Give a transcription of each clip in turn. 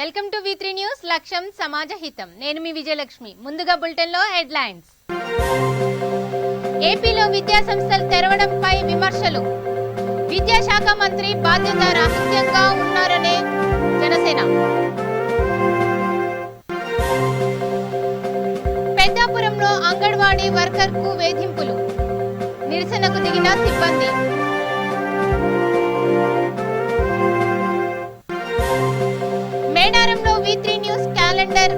Welcome to V3 news లక్ష్యం సమాజ హితం. నేను మీ విజయలక్ష్మి. ముందుగా బులెటిన్ లో హెడ్లైన్స్. ఏపీలో విద్యా సంస్థలు తెరవడంపై విమర్శలు. విద్యాశాఖ మంత్రి బాధ్యత రాహిత్యంగా ఉన్నారనే జనసేన. పెద్దాపురంలో అంగన్వాడీ వర్కర్ కు వేధింపులు. నిరసనకు దిగిన సిబ్బంది. మేడారంలో V3 న్యూస్ క్యాలెండర్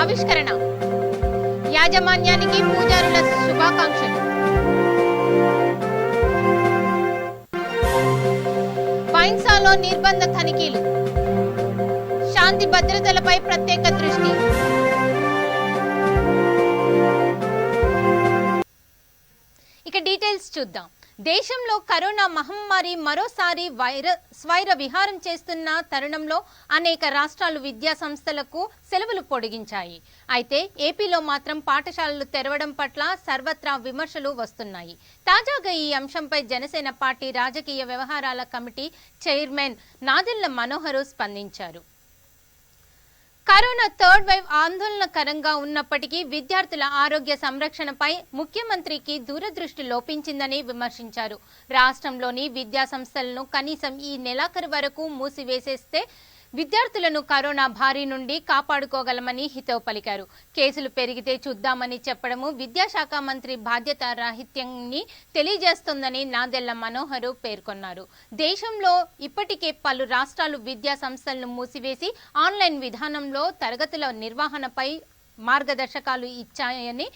ఆవిష్కరణ. యాజమాన్యానికి పూజారుల శుభాకాంక్షలు. వైన్సాలో నిర్బంధ తనిఖీలు. శాంతి భద్రతలపై ప్రత్యేక దృష్టి. ఇక డీటెయిల్స్ చూద్దాం. దేశంలో కరోనా మహమ్మారి మరోసారి స్వైర విహారం చేస్తున్న తరుణంలో అనేక రాష్ట్రాలు విద్యా సంస్థలకు సెలవులు పొడిగించాయి. అయితే ఏపీలో మాత్రం పాఠశాలలు తెరవడం పట్ల సర్వత్రా విమర్శలు వస్తున్నాయి. తాజాగా ఈ అంశంపై జనసేన పార్టీ రాజకీయ వ్యవహారాల కమిటీ చైర్మన్ నాదెళ్ల మనోహర్ స్పందించారు. కరోనా థర్డ్ వేవ్ ఆందోళనకరంగా ఉన్నప్పటికీ విద్యార్థుల ఆరోగ్య సంరక్షణపై ముఖ్యమంత్రికి దూరదృష్టి లోపించిందని విమర్శించారు. రాష్ట్రంలోని విద్యా సంస్థలను కనీసం ఈ నెలాఖరు వరకు మూసివేసేస్తే విద్యార్థులను కరోనా బారి నుండి కాపాడుకోగలమని హితవు పలికారు. కేసులు పెరిగితే చూద్దామని చెప్పడము విద్యాశాఖ మంత్రి బాధ్యత రాహిత్యాన్ని తెలియజేస్తోందని నాదెళ్ల మనోహర్ పేర్కొన్నారు. దేశంలో ఇప్పటికే పలు రాష్ట్రాలు విద్యా సంస్థలను మూసివేసి ఆన్లైన్ విధానంలో తరగతుల నిర్వహణపై మార్గదర్శకాలు ఇచ్చాయని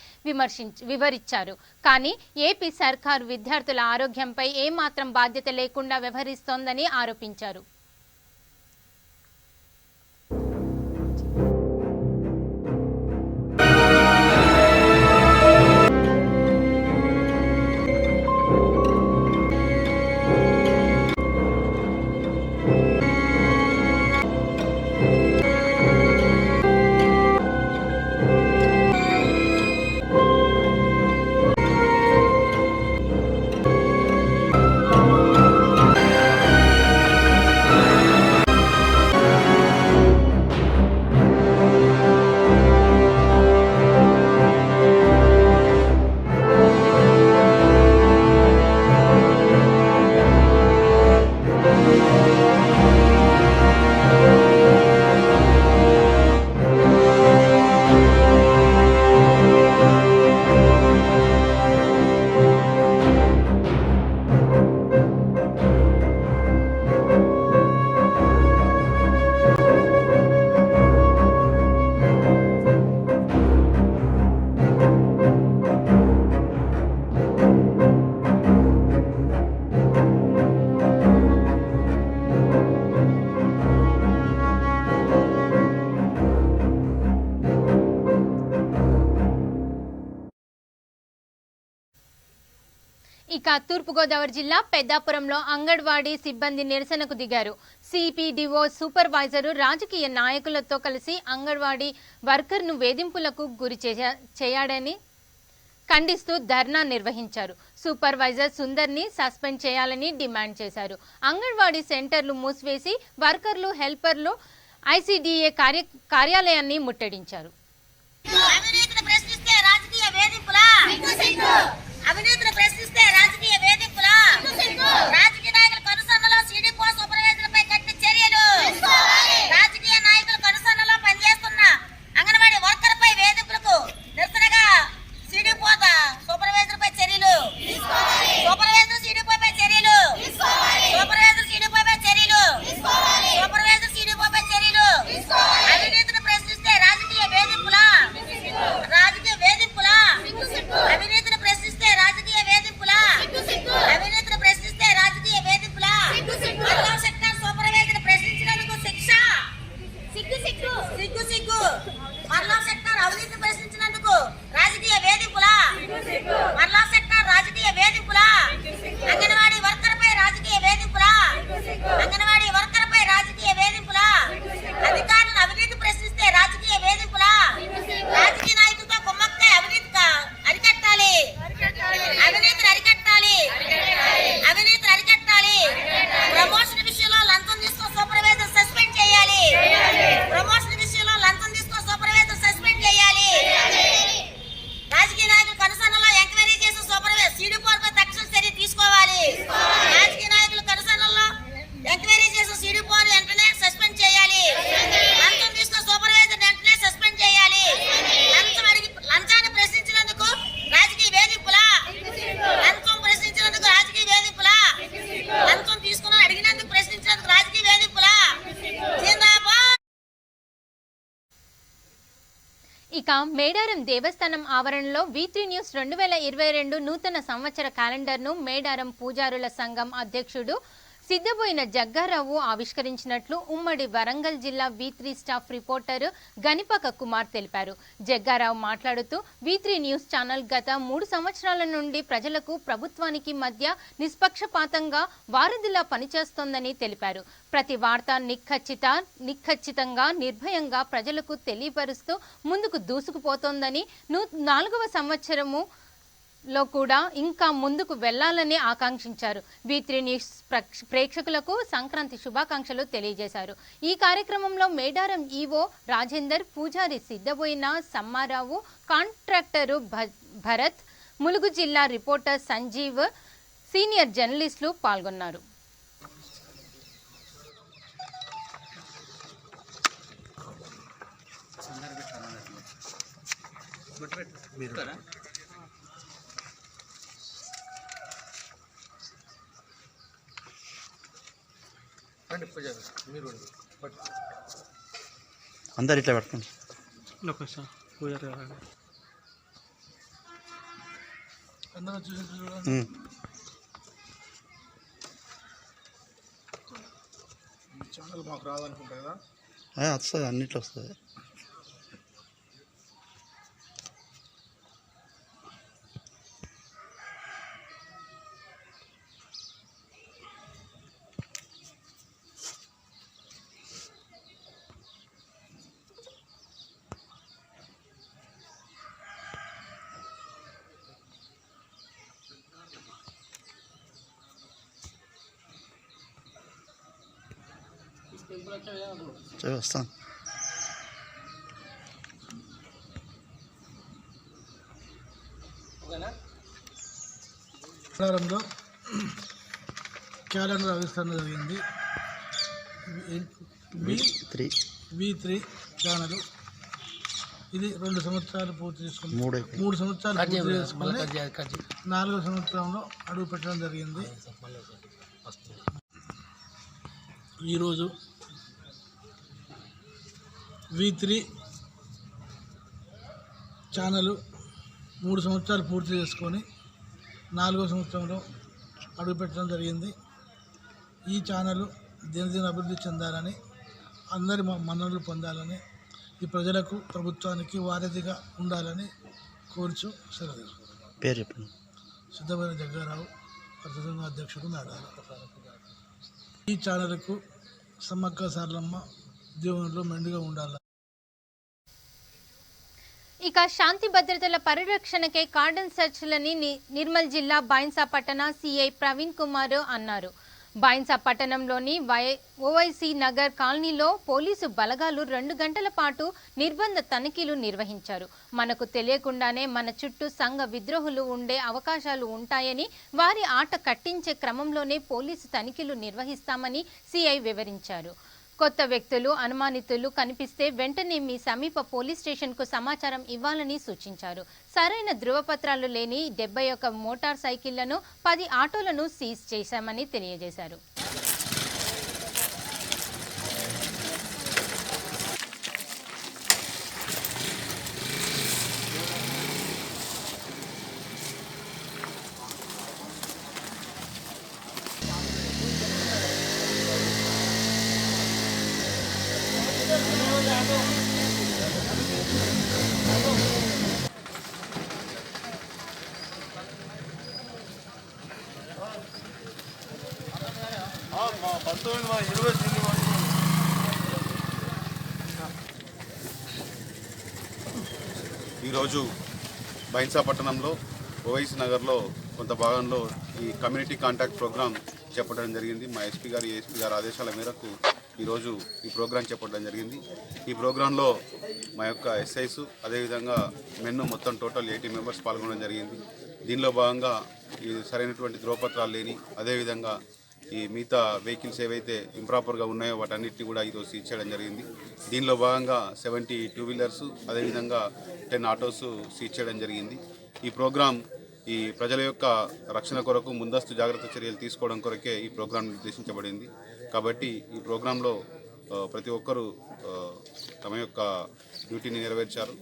వివరించారు. కానీ ఏపీ సర్కారు విద్యార్థుల ఆరోగ్యంపై ఏమాత్రం బాధ్యత లేకుండా వ్యవహరిస్తోందని ఆరోపించారు. ఇక తూర్పుగోదావరి జిల్లా పెద్దాపురంలో అంగన్వాడీ సిబ్బంది నిరసనకు దిగారు. సిపిడిఓ సూపర్వైజరు రాజకీయ నాయకులతో కలిసి అంగన్వాడీ వర్కర్ను వేధింపులకు గురి చేయాడని ఖండిస్తూ ధర్నా నిర్వహించారు. సూపర్వైజర్ సుందర్ని సస్పెండ్ చేయాలని డిమాండ్ చేశారు. అంగన్వాడీ సెంటర్లు మూసివేసి వర్కర్లు హెల్పర్లు ఐసిడిఏ కార్యాలయాన్ని ముట్టడించారు. అవినీతిని ప్రశ్నిస్తే రాజకీయ వేధింపులా రాజకీయ నాయకుల కనుసన్నలో సిడిపో సూపర్వైజర్లపై కఠిన చర్యలు. రాజకీయ నాయకుల కనుసన్నలో పనిచేస్తున్న అంగన్వాడీ వర్కర్పై వేధింపులకు నిరసనగా సిడిపో సూపర్వైజర్పై చర్యలు. సూపర్వైజర్ సిడిపోపై చర్యలు. సూపర్వైజర్ సిడిపోపై చర్యలు. సూపర్వైజర్ సిడిపోపై చర్యలు. అవినీతిని ప్రశ్నిస్తే రాజకీయ వేధింపులా అవినీతిని ప్రశ్నిస్తే రాజకీయ వేధింపులా మరలా సెక్టార్ సూపర్వైజర్ ప్రశ్నించినందుకు శిక్ష. సిగ్గు మరలా సెక్టార్ అవినీతి ప్రశ్నించినందుకు రాజకీయ వేధింపులా మరలా సెక్టార్ రాజకీయ వేధింపులా అంగన్వాడీ వర్కర్పై రాజకీయ వేధింపులా అధికారులను అవినీతి ప్రశ్నిస్తే రాజకీయ వేధింపులా రాజకీయ నాయకులతో కుమ్మక్కై అవినీతి అరికట్టాలి. ప్రమోషన్ విషయంలో లంచం తీసుకున్న సూపర్వైజర్ సస్పెండ్ చేయాలి. ఇక మేడారం దేవస్థానం ఆవరణలో V3 న్యూస్ 2022 నూతన సంవత్సర క్యాలెండర్ను మేడారం పూజారుల సంఘం అధ్యక్షుడు సిద్ధబోయిన జగ్గారావు ఆవిష్కరించినట్లు ఉమ్మడి వరంగల్ జిల్లా V3 స్టాఫ్ రిపోర్టర్ గనిపక కుమార్ తెలిపారు. జగ్గారావు మాట్లాడుతూ V3 న్యూస్ ఛానల్ గత 3 సంవత్సరాల నుండి ప్రజలకు ప్రభుత్వానికి మధ్య నిష్పక్షపాతంగా వారధిలా పనిచేస్తోందని తెలిపారు. ప్రతి వార్త నిఖచ్చితంగా నిర్భయంగా ప్రజలకు తెలియపరుస్తూ ముందుకు దూసుకుపోతోందని 4వ సంవత్సరము లో కూడా ఇంకా ముందుకు వెళ్లాలని ఆకాంక్షించారు. V3 న్యూస్ ప్రేక్షకులకు సంక్రాంతి శుభాకాంక్షలు తెలియజేశారు. ఈ కార్యక్రమంలో మేడారం ఈవో రాజేందర్, పూజారి సిద్ధబోయిన సమ్మారావు, కాంట్రాక్టరు భరత్, ములుగు జిల్లా రిపోర్టర్ సంజీవ్, సీనియర్ జర్నలిస్టులు పాల్గొన్నారు. అందరు ఇట్లా పెట్టుకోండి. ఛానల్ మాకు రాదనుకుంటా కదా, వస్తుంది, అన్నిట్లో వస్తుంది. వస్తాను. మేడారంలో క్యాలెండర్ ఆవిష్కరణ జరిగింది. V3 ఛానల్ ఇది 2 సంవత్సరాలు పూర్తి చేసుకుని 3 సంవత్సరాలు పూర్తి చేసుకుని 4వ సంవత్సరంలో అడుగు పెట్టడం జరిగింది. ఈరోజు V3 ఛానల్ 3 సంవత్సరాలు పూర్తి చేసుకొని 4వ సంవత్సరంలో అడుగుపెట్టడం జరిగింది. ఈ ఛానల్ దినదిన అభివృద్ధి చెందాలని, అందరి మన్ననలు పొందాలని, ఈ ప్రజలకు ప్రభుత్వానికి వారధిగా ఉండాలని కోరుచు సెలవు. పేరు చెప్పండి. సిద్ధమైన జగ్గారావు, ప్రతినిధి అధ్యక్షుడు మేడారం. ఈ ఛానల్కు సమ్మక్క సారలమ్మ దేవునిలో మెండుగా ఉండాలి. ఇక శాంతి భద్రతల పరిరక్షణకై కార్డన్ సెర్చ్లని నిర్మల్ జిల్లా బైన్సా పట్టణ సిఐ ప్రవీణ్ కుమార్ అన్నారు. బైన్సా పట్టణంలోని ఓవైసీ నగర్ కాలనీలో పోలీసు బలగాలు 2 గంటల పాటు నిర్బంధ తనిఖీలు నిర్వహించారు. మనకు తెలియకుండానే మన చుట్టూ సంఘ విద్రోహులు ఉండే అవకాశాలు ఉంటాయని, వారి ఆట కట్టించే క్రమంలోనే పోలీసు తనిఖీలు నిర్వహిస్తామని సిఐ వివరించారు. కొత్త వ్యక్తులు, అనుమానితులు కనిపిస్తే వెంటనే మీ సమీప పోలీస్ స్టేషన్కు సమాచారం ఇవ్వాలని సూచించారు. సరైన ధృవపత్రాలు లేని 71 మోటార్ సైకిళ్లను, 10 ఆటోలను సీజ్ చేశామని తెలియజేశారు. ఈరోజు బైన్సా పట్టణంలో ఓవైసీ నగర్లో కొంత భాగంలో ఈ కమ్యూనిటీ కాంటాక్ట్ ప్రోగ్రాం చేపట్టడం జరిగింది. మా ఎస్పీ గారు, ఏఎస్పీ గారి ఆదేశాల మేరకు ఈరోజు ఈ ప్రోగ్రాం చేపట్టడం జరిగింది. ఈ ప్రోగ్రాంలో మా యొక్క ఎస్ఐస్, అదేవిధంగా మెన్ను మొత్తం టోటల్ 80 మెంబర్స్ పాల్గొనడం జరిగింది. దీనిలో భాగంగా ఈ సరైనటువంటి ధృవపత్రాలు లేని, అదేవిధంగా ఈ మిగతా వెహికల్స్ ఏవైతే ఇంప్రాపర్గా ఉన్నాయో వాటన్నిటిని కూడా ఈరోజు సీజ్ చేయడం జరిగింది. దీనిలో భాగంగా 70 2 వీలర్స్, అదేవిధంగా 10 ఆటోస్ సీజ్ చేయడం జరిగింది. ఈ ప్రోగ్రాం ఈ ప్రజల యొక్క రక్షణ కొరకు ముందస్తు జాగ్రత్త చర్యలు తీసుకోవడం కొరకే ఈ ప్రోగ్రాం నిర్దేశించబడింది. కాబట్టి ఈ ప్రోగ్రాంలో ప్రతి ఒక్కరూ తమ యొక్క డ్యూటీని నెరవేర్చారు.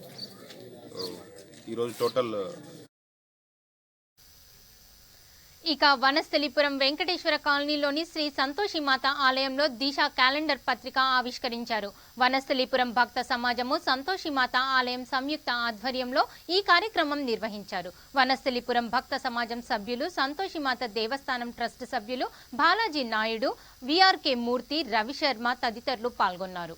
ఈరోజు టోటల్ ఇక వనస్థలిపురం వెంకటేశ్వర కాలనీలోని శ్రీ సంతోషిమాత ఆలయంలో దిశ క్యాలెండర్ పత్రిక ఆవిష్కరించారు. వనస్థలిపురం భక్త సమాజము సంతోషిమాత ఆలయం సంయుక్త ఆధ్వర్యంలో ఈ కార్యక్రమం నిర్వహించారు. వనస్థలిపురం భక్త సమాజం సభ్యులు, సంతోషిమాత దేవస్థానం ట్రస్ట్ సభ్యులు బాలాజీ నాయుడు, విఆర్కే మూర్తి, రవిశర్మ తదితరులు పాల్గొన్నారు.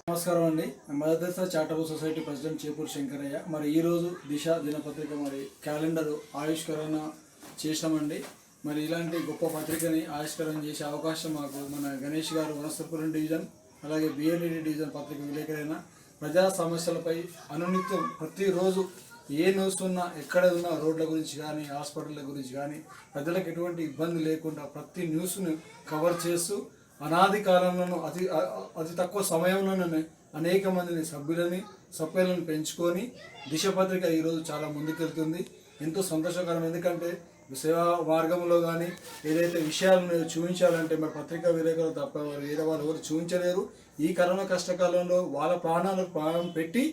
నమస్కారం అండి. Mother Teresa charitable society president Chepur Shankaraiah. మరి ఈరోజు దిశ దినపత్రిక మరి క్యాలెండర్ ఆవిష్కరణ చేసినామండి. మరి ఇలాంటి గొప్ప పత్రికని ఆవిష్కరణ చేసే అవకాశం మాకు మన గణేష్ గారు వనస్థలిపురం డివిజన్ అలాగే బిఎల్ఈడి డివిజన్ పత్రిక విలేకరైన ప్రజా సమస్యలపై అనునిత్యం ప్రతిరోజు ఏ న్యూస్ ఉన్నా ఎక్కడ ఉన్నా రోడ్ల గురించి కానీ హాస్పిటళ్ళ గురించి కానీ ప్రజలకు ఎటువంటి ఇబ్బంది లేకుండా ప్రతి న్యూస్ను కవర్ చేస్తూ అనాది కాలంలోనూ అతి తక్కువ సమయంలోనే అనేక మందిని సభ్యులను పెంచుకొని దిశ పత్రిక ఈరోజు చాలా ముందుకెళ్తుంది. ఎంతో సంతోషకరం. ఎందుకంటే సేవా మార్గంలో కానీ ఏదైతే విషయాలను చూపించాలంటే మరి పత్రికా విలేకరులు తప్ప వేరే వాళ్ళు ఎవరు చూపించలేరు. ఈ కరోనా కష్టకాలంలో వాళ్ళ ప్రాణాలకు ప్రాణం పెట్టి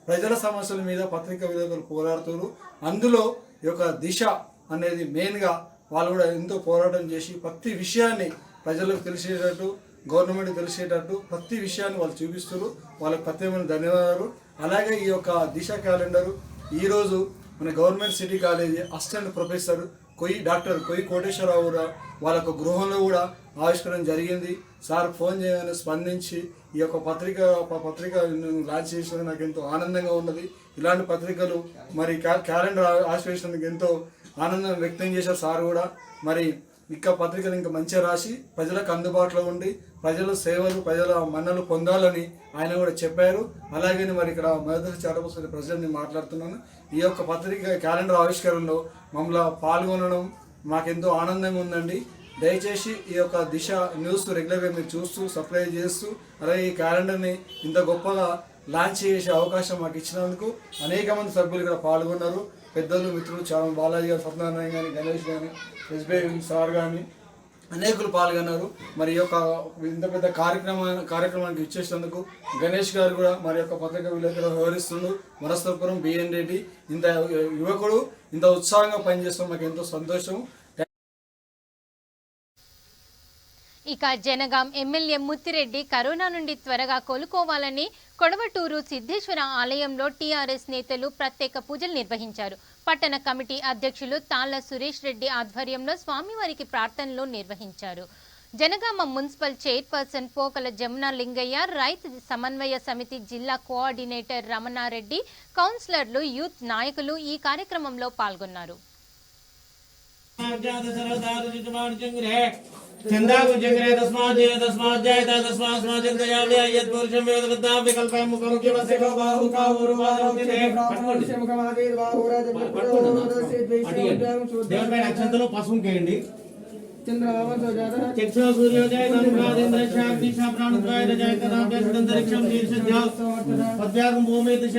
ప్రజల సమస్యల మీద పత్రికా విలేకరులు పోరాడుతున్నారు. అందులో ఈ యొక్క దిశ అనేది మెయిన్గా వాళ్ళు కూడా ఎంతో పోరాటం చేసి ప్రతి విషయాన్ని ప్రజలకు తెలిసేటట్టు, గవర్నమెంట్ తెలిసేటట్టు ప్రతి విషయాన్ని వాళ్ళు చూపిస్తారు. వాళ్ళకి ప్రత్యేకమైన ధన్యవాదాలు. అలాగే ఈ యొక్క దిశ క్యాలెండరు ఈరోజు మన government city college assistant professor doctor Koyyi Koteswararao కూడా వాళ్ళ యొక్క గృహంలో కూడా ఆవిష్కరణ జరిగింది. సార్ ఫోన్ చేయగానే స్పందించి ఈ యొక్క పత్రిక లాంచ్ చేసిన నాకు ఎంతో ఆనందంగా ఉన్నది. ఇలాంటి పత్రికలు మరి క్యాలెండర్ ఆవిష్కరించినందుకు ఎంతో ఆనందం వ్యక్తం చేశారు సార్ కూడా. మరి ఇంకా పత్రికలు ఇంకా మంచిగా రాసి ప్రజలకు అందుబాటులో ఉండి ప్రజల సేవలు, ప్రజల మన్నలు పొందాలని ఆయన కూడా చెప్పారు. అలాగే మరి ఇక్కడ మదర్ తెరెసా చారిటబుల్ సొసైటీ ప్రెసిడెంట్ని మాట్లాడుతున్నాను. ఈ యొక్క పత్రిక క్యాలెండర్ ఆవిష్కరణలో మమ్మల్ని పాల్గొనడం మాకెంతో ఆనందంగా ఉందండి. దయచేసి ఈ యొక్క దిశ న్యూస్ రెగ్యులర్గా మీరు చూస్తూ సబ్స్క్రైబ్ చేస్తూ అలాగే ఈ క్యాలెండర్ని ఇంత గొప్పగా లాంచ్ చేసే అవకాశం మాకు ఇచ్చినందుకు అనేక మంది సభ్యులు ఇక్కడ పాల్గొన్నారు. పెద్దలు, మిత్రులు చాలా బాలాజీ గారు, సత్యనారాయణ కానీ, గణేష్ కానీ, ఎస్బీఐ సార్ కానీ అనేకులు పాల్గొన్నారు. మరి యొక్క ఇంత పెద్ద కార్యక్రమానికి ఇచ్చేసినందుకు గణేష్ గారు కూడా మరి యొక్క పత్రిక విలేకరులు వ్యవహరిస్తుండ్రు. వనస్థలిపురం బిఎన్రెడ్డి ఇంత యువకుడు ఇంత ఉత్సాహంగా పనిచేస్తాం, మాకు ఎంతో సంతోషం. ఇక జనగాం ఎమ్మెల్యే ముత్తిరెడ్డి కరోనా నుండి త్వరగా కోలుకోవాలని కొడవటూరు సిద్ధేశ్వర ఆలయంలో టీఆర్ఎస్ నేతలు ప్రత్యేక పూజలు నిర్వహించారు. పట్టణ కమిటీ అధ్యక్షులు తాళ్ల సురేష్ రెడ్డి ఆధ్వర్యంలో స్వామివారికి ప్రార్థనలు నిర్వహించారు. జనగామ మున్సిపల్ చైర్పర్సన్ పోకల జమున లింగయ్య, రైతు సమన్వయ సమితి జిల్లా కోఆర్డినేటర్ రమణారెడ్డి, కౌన్సిలర్లు, యూత్ నాయకులు ఈ కార్యక్రమంలో పాల్గొన్నారు. चंदागु जंगरे तस्मात् जायता तस्मात् समाजंतयामि यत् पुरुषं वेदवद्दा विकल्पं मुखमुखे वसे बाहु का उरुवादोतिते पట్టుకోండి ముఖమాది బాహురాజ దేవుని అక్షంతలో పసుపు కేయండి. చంద్రమామ సోజాత చక్షు సూర్యోదయ గంగాదేంద్ర శాగ్ని ప్రాణుద్వాయ జాయత అంతరిక్షం శీర్షద్యా పద్యాగం భూమి దిశ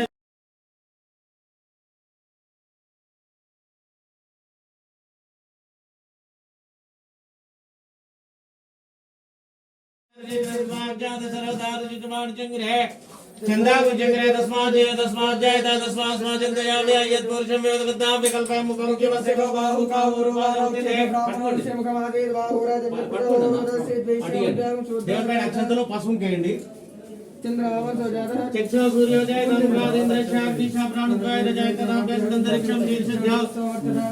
चंदागु जंगरे तस्मात् जायता तस्मात् समाजंतयामि यत् पुरुषं वेदवद्दा विकल्पं मुखमुखे वसे बाहु का उरुवादोतिते పట్టుకోండి ముఖమాది బాహురాజ దేవుని అక్షంతలో పసుపు కేయండి. చంద్రమామ సోజాత చక్షు సూర్యోదయ గంగాదేంద్ర శాగ్ని ప్రాణుద్వాయ జాయత అంతరిక్షం శీర్షద్యా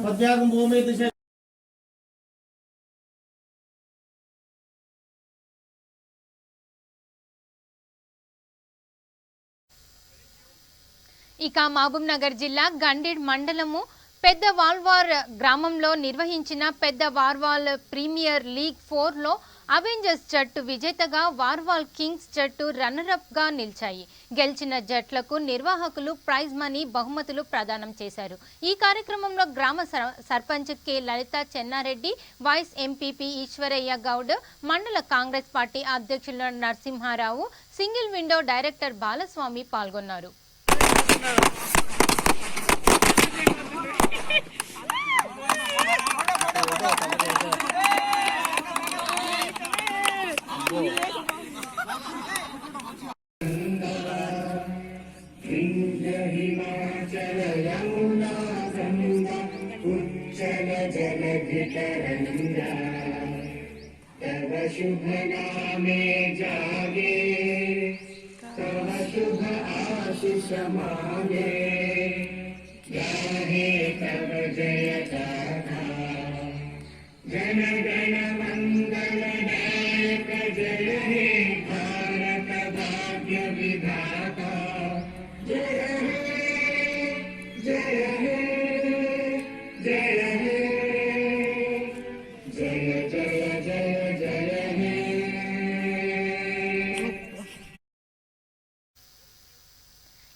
పద్యాగం భూమి దిశ ఇక మహబూబ్ నగర్ జిల్లా గండేడ్ మండలము పెద్ద వాల్వార్ గ్రామంలో నిర్వహించిన పెద్ద వార్వాల్ ప్రీమియర్ లీగ్ 4లో అవెంజర్స్ జట్టు విజేతగా వార్వాల్ కింగ్స్ జట్టు రన్నరప్ గా నిలిచాయి. గెలిచిన జట్లకు నిర్వాహకులు ప్రైజ్ మనీ, బహుమతులు ప్రదానం చేశారు. ఈ కార్యక్రమంలో గ్రామ sarpanch K Lalitha Chennareddy, vice MPP Eshwaraiah Goud, మండల కాంగ్రెస్ పార్టీ అధ్యక్షులు Narasimha Rao, single window director Balaswamy పాల్గొన్నారు.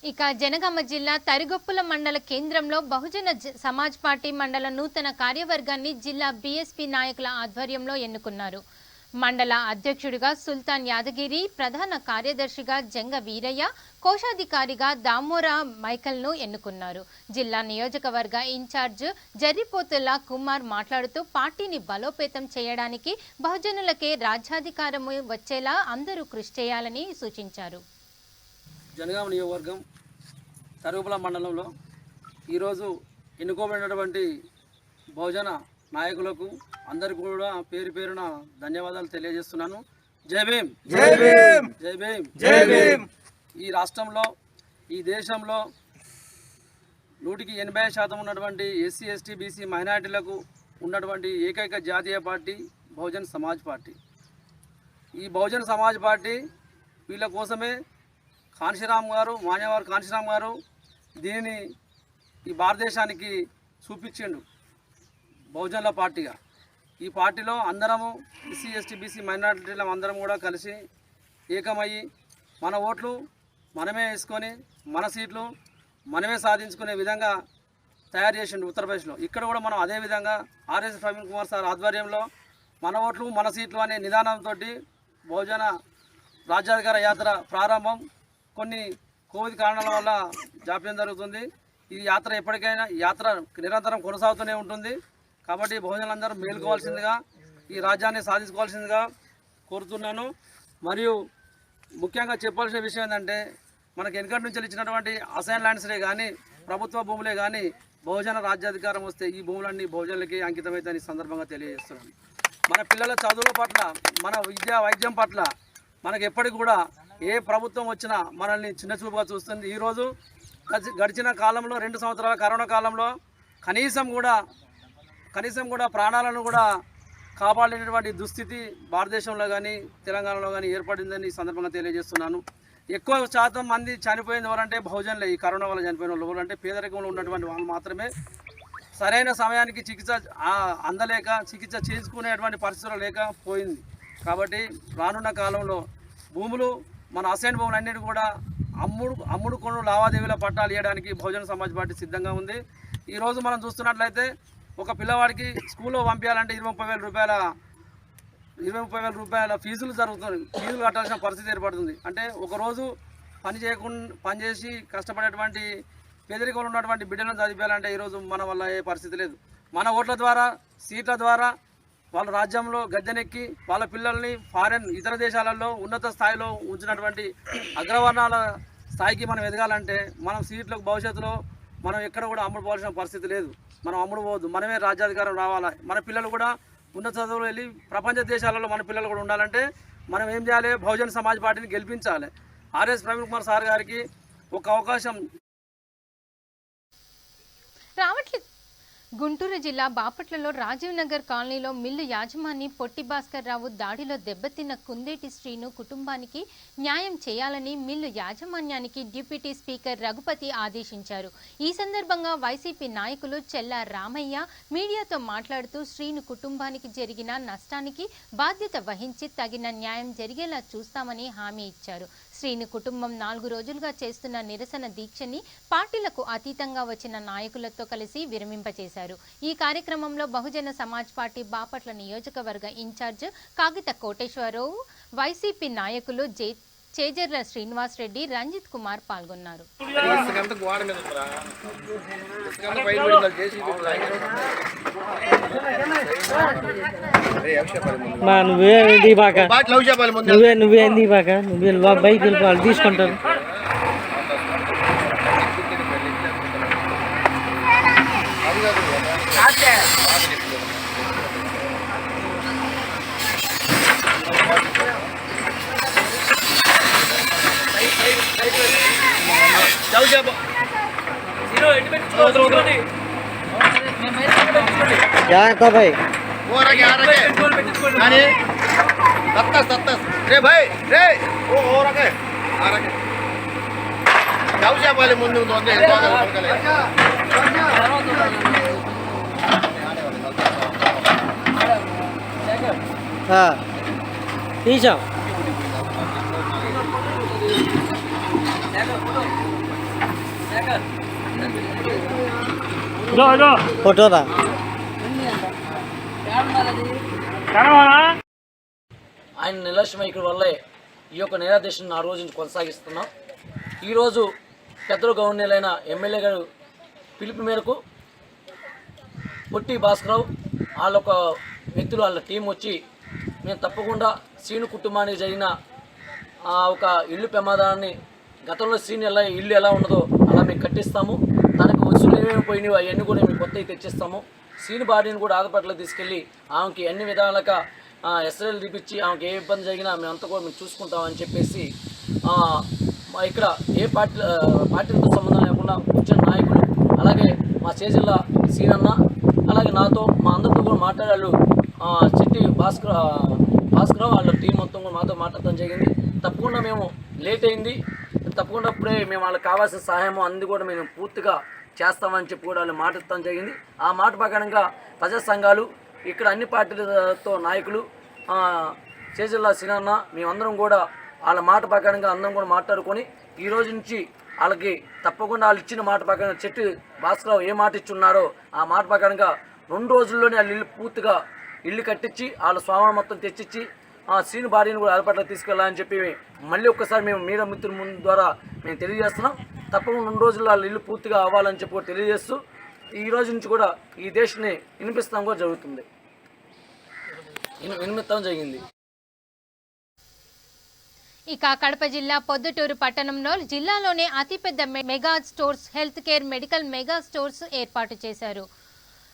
ఇక జనగామ జిల్లా తరిగొప్పుల మండల కేంద్రంలో బహుజన సమాజ్ పార్టీ మండల నూతన కార్యవర్గాన్ని జిల్లా బీఎస్పీ నాయకుల ఆధ్వర్యంలో ఎన్నుకున్నారు. మండల అధ్యక్షుడిగా సుల్తాన్ యాదగిరి, ప్రధాన కార్యదర్శిగా జంగ వీరయ్య, కోశాధికారిగా దామోరా మైకల్ను ఎన్నుకున్నారు. జిల్లా నియోజకవర్గ ఇన్ఛార్జ్ జర్రిపోతుల కుమార్ మాట్లాడుతూ పార్టీని బలోపేతం చేయడానికి బహుజనులకే రాజ్యాధికారం వచ్చేలా అందరూ కృషి చేయాలని సూచించారు. జనగామ నియోజకవర్గం తరుగుపుల మండలంలో ఈరోజు ఎన్నుకోబడినటువంటి బహుజన నాయకులకు అందరికీ కూడా పేరు పేరున ధన్యవాదాలు తెలియజేస్తున్నాను. జై భీమ్, జై భీమ్, జై భీమ్, జై భీమ్. ఈ రాష్ట్రంలో, ఈ దేశంలో 180% ఉన్నటువంటి ఎస్సీ, ఎస్టీ, బీసీ మైనారిటీలకు ఉన్నటువంటి ఏకైక జాతీయ పార్టీ బహుజన్ సమాజ్ పార్టీ. ఈ బహుజన్ సమాజ్ పార్టీ వీళ్ళ కోసమే కాంశీరామ్ గారు, మాన్యవారు కాంశీరామ్ గారు దీనిని ఈ భారతదేశానికి చూపించిండు బహుజనుల పార్టీగా. ఈ పార్టీలో అందరము ఎస్సీ, ఎస్టీ, బీసీ మైనారిటీలు అందరం కూడా కలిసి ఏకమయ్యి మన ఓట్లు మనమే వేసుకొని మన సీట్లు మనమే సాధించుకునే విధంగా తయారు చేసిండు ఉత్తరప్రదేశ్లో. ఇక్కడ కూడా మనం అదేవిధంగా ఆర్ఎస్ ప్రవీణ్ కుమార్ సార్ ఆధ్వర్యంలో మన ఓట్లు మన సీట్లు అనే నిదానంతో బహుజన రాజ్యాధికార యాత్ర ప్రారంభం. కొన్ని కోవిడ్ కారణాల వల్ల జాప్యం జరుగుతుంది. ఈ యాత్ర ఎప్పటికైనా యాత్ర నిరంతరం కొనసాగుతూనే ఉంటుంది. కాబట్టి బహుజనులందరూ మేలుకోవాల్సిందిగా, ఈ రాజ్యాన్ని సాధించుకోవాల్సిందిగా కోరుతున్నాను. మరియు ముఖ్యంగా చెప్పాల్సిన విషయం ఏంటంటే, మనకు వెనకటి నుంచి ఇచ్చినటువంటి అసైన్ ల్యాండ్స్లే కానీ, ప్రభుత్వ భూములే కానీ బహుజన రాజ్యాధికారం వస్తే ఈ భూములన్నీ బహుజనులకి అంకితమవుతాయని సందర్భంగా తెలియజేస్తున్నాను. మన పిల్లల చదువుల పట్ల, మన విద్యా వైద్యం పట్ల మనకు ఎప్పటికి కూడా ఏ ప్రభుత్వం వచ్చినా మనల్ని చిన్నచూపుగా చూస్తుంది. ఈరోజు గడిచిన కాలంలో 2 సంవత్సరాల కరోనా కాలంలో కనీసం కూడా ప్రాణాలను కూడా కాపాడలేనటువంటి దుస్థితి భారతదేశంలో కానీ తెలంగాణలో కానీ ఏర్పడిందని ఈ సందర్భంగా తెలియజేస్తున్నాను. ఎక్కువ శాతం మంది చనిపోయింది ఎవరంటే బహుజనులే. ఈ కరోనా వల్ల చనిపోయిన వాళ్ళు ఎవరంటే పేదరికంలో ఉన్నటువంటి వాళ్ళు మాత్రమే. సరైన సమయానికి చికిత్స అందలేక, చికిత్స చేసుకునేటువంటి పరిస్థితులు లేకపోయింది. కాబట్టి రానున్న కాలంలో భూములు, మన అసైన్ భూములు అన్నిటి కూడా అమ్ముడు కొనుడు లావాదేవీల పట్టాలు ఇవ్వడానికి బహుజన సమాజ్ పార్టీ సిద్ధంగా ఉంది. ఈరోజు మనం చూస్తున్నట్లయితే ఒక పిల్లవాడికి స్కూల్లో పంపించాలంటే 20-30 వేల రూపాయల ఫీజులు కట్టాల్సిన పరిస్థితి ఏర్పడుతుంది. అంటే ఒకరోజు పనిచేసి కష్టపడేటువంటి పేదరికంలో ఉన్నటువంటి బిడ్డలను చదివించాలంటే ఈరోజు మన వల్ల ఏ పరిస్థితి లేదు. మన ఓట్ల ద్వారా, సీట్ల ద్వారా వాళ్ళ రాజ్యంలో గద్దెనెక్కి వాళ్ళ పిల్లల్ని ఇతర దేశాలలో ఉన్నత స్థాయిలో ఉంచినటువంటి అగ్రవర్ణాల స్థాయికి మనం ఎదగాలంటే మనం సీట్లకు భవిష్యత్తులో మనం ఎక్కడ కూడా అమ్ముడుపోవాల్సిన పరిస్థితి లేదు. మనం అమ్ముడుపోవద్దు, మనమే రాజ్యాధికారం రావాలి. మన పిల్లలు కూడా ఉన్నత చదువులు వెళ్ళి ప్రపంచ దేశాలలో మన పిల్లలు కూడా ఉండాలంటే మనం ఏం చేయాలి? బహుజన సమాజ్ పార్టీని గెలిపించాలి. ఆర్ఎస్ ప్రవీణ్ కుమార్ సార్ గారికి ఒక అవకాశం. గుంటూరు జిల్లా బాపట్లలో రాజీవ్ నగర్ కాలనీలో మిల్లు యాజమాని పొట్టి భాస్కర్ రావు దాడిలో దెబ్బతిన్న కుందేటి శ్రీను కుటుంబానికి న్యాయం చేయాలని మిల్లు యాజమాన్యానికి డిప్యూటీ స్పీకర్ రఘుపతి ఆదేశించారు. ఈ సందర్భంగా వైసీపీ నాయకులు చెల్లా రామయ్య మీడియాతో మాట్లాడుతూ శ్రీను కుటుంబానికి జరిగిన నష్టానికి బాధ్యత వహించి తగిన న్యాయం జరిగేలా చూస్తామని హామీ ఇచ్చారు. శ్రీను కుటుంబం 4 రోజులుగా చేస్తున్న నిరసన దీక్షని పార్టీలకు అతీతంగా వచ్చిన నాయకులతో కలిసి విరమింపచేశారు. ఈ కార్యక్రమంలో బహుజన సమాజ్ పార్టీ బాపట్ల నియోజకవర్గ ఇన్ఛార్జ్ కాగిత కోటేశ్వరరావు, వైసీపీ నాయకులు చేజర్ల శ్రీనివాస్ రెడ్డి, రంజిత్ కుమార్ పాల్గొన్నారు. నువ్వే బైక్ వెళ్ళిపోవాలి తీసుకుంటారు. क्या भाई वो रखे यानी 70 रे भाई रे वो रखे आ रखे जाऊ जा वाले मुंडे दोंदे हां तीजा फोटो दा ఆయన నిర్లక్ష్యమైకుల వల్లే ఈ యొక్క నిరాదేశాన్ని ఆ రోజు నుంచి కొనసాగిస్తున్నాం. ఈరోజు పెద్దలు గవర్నర్లైన ఎమ్మెల్యే గారు పిలుపు మేరకు పొట్టి భాస్కరరావు వాళ్ళొక వ్యక్తులు వాళ్ళ టీం వచ్చి మేము తప్పకుండా శ్రీను కుటుంబానికి జరిగిన ఒక ఇల్లు ప్రమాదాన్ని గతంలో శ్రీను ఇల్లు ఎలా ఉన్నదో అలా మేము కట్టిస్తాము, తనకు వస్తువులు ఏమేమి పోయినాయో అవన్నీ కూడా మేము కొత్తవి తెచ్చిస్తాము, శ్రీను బాడీని కూడా హాస్పిటల్కి తీసుకెళ్ళి ఆమెకి అన్ని విధాలుగా ఎస్ఎల్ తీపిచ్చి ఆమెకి ఏ ఇబ్బంది జరిగినా మేమంతా కూడా మేము చూసుకుంటామని చెప్పేసి ఇక్కడ ఏ పార్టీలతో సంబంధం లేకుండా వచ్చిన నాయకులు అలాగే మా చేజిల్లా సీనన్న అలాగే నాతో మా అందరితో కూడా మాట్లాడారు. చిట్టి భాస్కర్ వాళ్ళ టీం మొత్తం కూడా మాతో మాట్లాడటం జరిగింది. తప్పకుండా మేము లేట్ అయింది, తప్పకుండా ఇప్పుడే మేము వాళ్ళకి కావాల్సిన సహాయం అంది కూడా మేము పూర్తిగా చేస్తామని చెప్పి కూడా వాళ్ళు మాట్లాడటం జరిగింది. ఆ మాట ప్రకారంగా ప్రజా సంఘాలు ఇక్కడ అన్ని పార్టీలతో నాయకులు చేజిల్లా సీనన్న మేమందరం కూడా వాళ్ళ మాట ప్రకారంగా అందరం కూడా మాట్లాడుకొని ఈ రోజు నుంచి వాళ్ళకి తప్పకుండా వాళ్ళు ఇచ్చిన మాట ప్రకారంగా చెట్టు భాస్కరరావు ఏ మాట ఇచ్చున్నారో ఆ మాట ప్రకారంగా 2 రోజుల్లోనే వాళ్ళు ఇల్లు పూర్తిగా ఇల్లు కట్టించి వాళ్ళ స్వామిని మొత్తం తెచ్చిచ్చి శ్రీను బాడీని కూడా హాస్పిటల్కి తీసుకెళ్ళాలని చెప్పి మళ్ళీ ఒక్కసారి మేము మీడియా మిత్రుల ముందు ద్వారా మేము తెలియజేస్తున్నాం. తప్పకుండా 2 రోజుల్లో వాళ్ళ ఇల్లు పూర్తిగా అవ్వాలని చెప్పి కూడా తెలియజేస్తూ ఈ రోజు నుంచి కూడా ఈ దేశాన్ని వినిపిస్తాం కూడా జరుగుతుంది, వినిపిస్తాం జరిగింది. ఇక కడప జిల్లా పొద్దుటూరు పట్టణంలో జిల్లాలోనే అతిపెద్ద mega stores health care medical mega stores ఏర్పాటు చేశారు.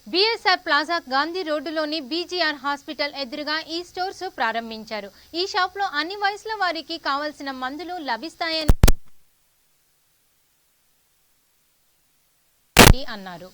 బిఎస్ఆర్ ప్లాజా గాంధీ రోడ్డులోని బీజీఆర్ హాస్పిటల్ ఎదురుగా ఈ స్టోర్స్ ప్రారంభించారు. ఈ షాప్ లో అన్ని వయసుల వారికి కావలసిన మందులు లభిస్తాయని అన్నారు.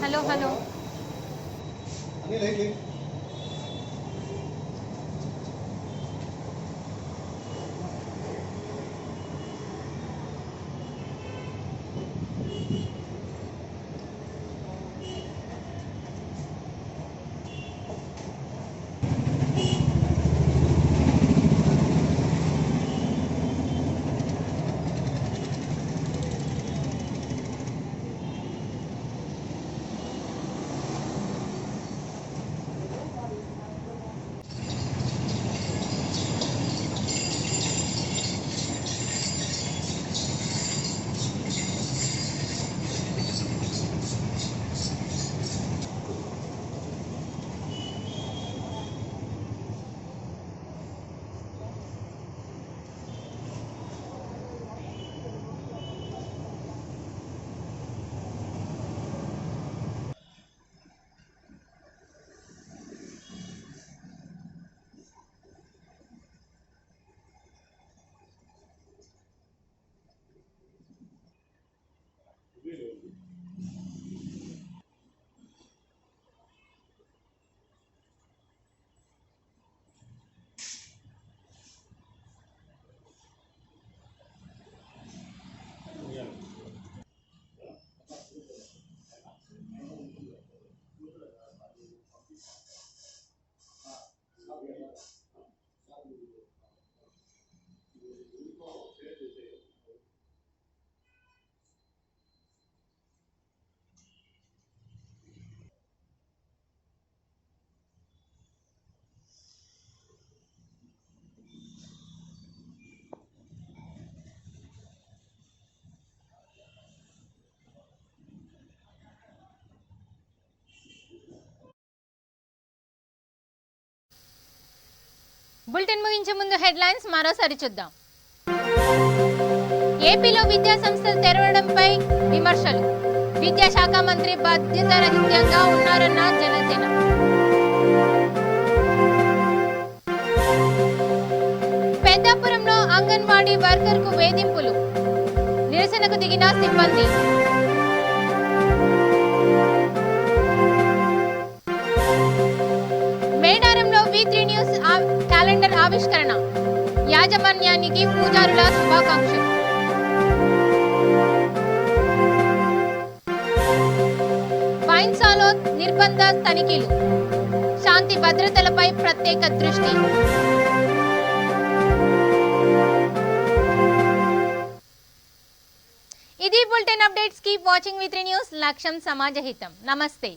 హలో బులెటిన్ ముగించే ముందు హెడ్లైన్స్ మరోసారి చూద్దాం. ఏపీలో విద్యా సంస్థలు తెరవడంపై విమర్శలు. విద్యాశాఖ మంత్రి బాధ్యతారహితంగా ఉన్నారన్న జనసేన. పెద్దాపురంలో అంగన్వాడీ వర్కర్కు వేధింపులు. నిరసనకు దిగిన సిబ్బంది. మేడారంలో V3 న్యూస్ క్యాలెండర్ ఆవిష్కరణ. యాజమాన్యానికి పూజారుల శుభాకాంక్షలు. వైన్సాలో నిర్బంధ తనిఖీలు. శాంతి భద్రతలపై ప్రత్యేక దృష్టి. ఇది bulletin updates. Keep watching V3 news. లక్ష్యం సమాజహితం. నమస్తే.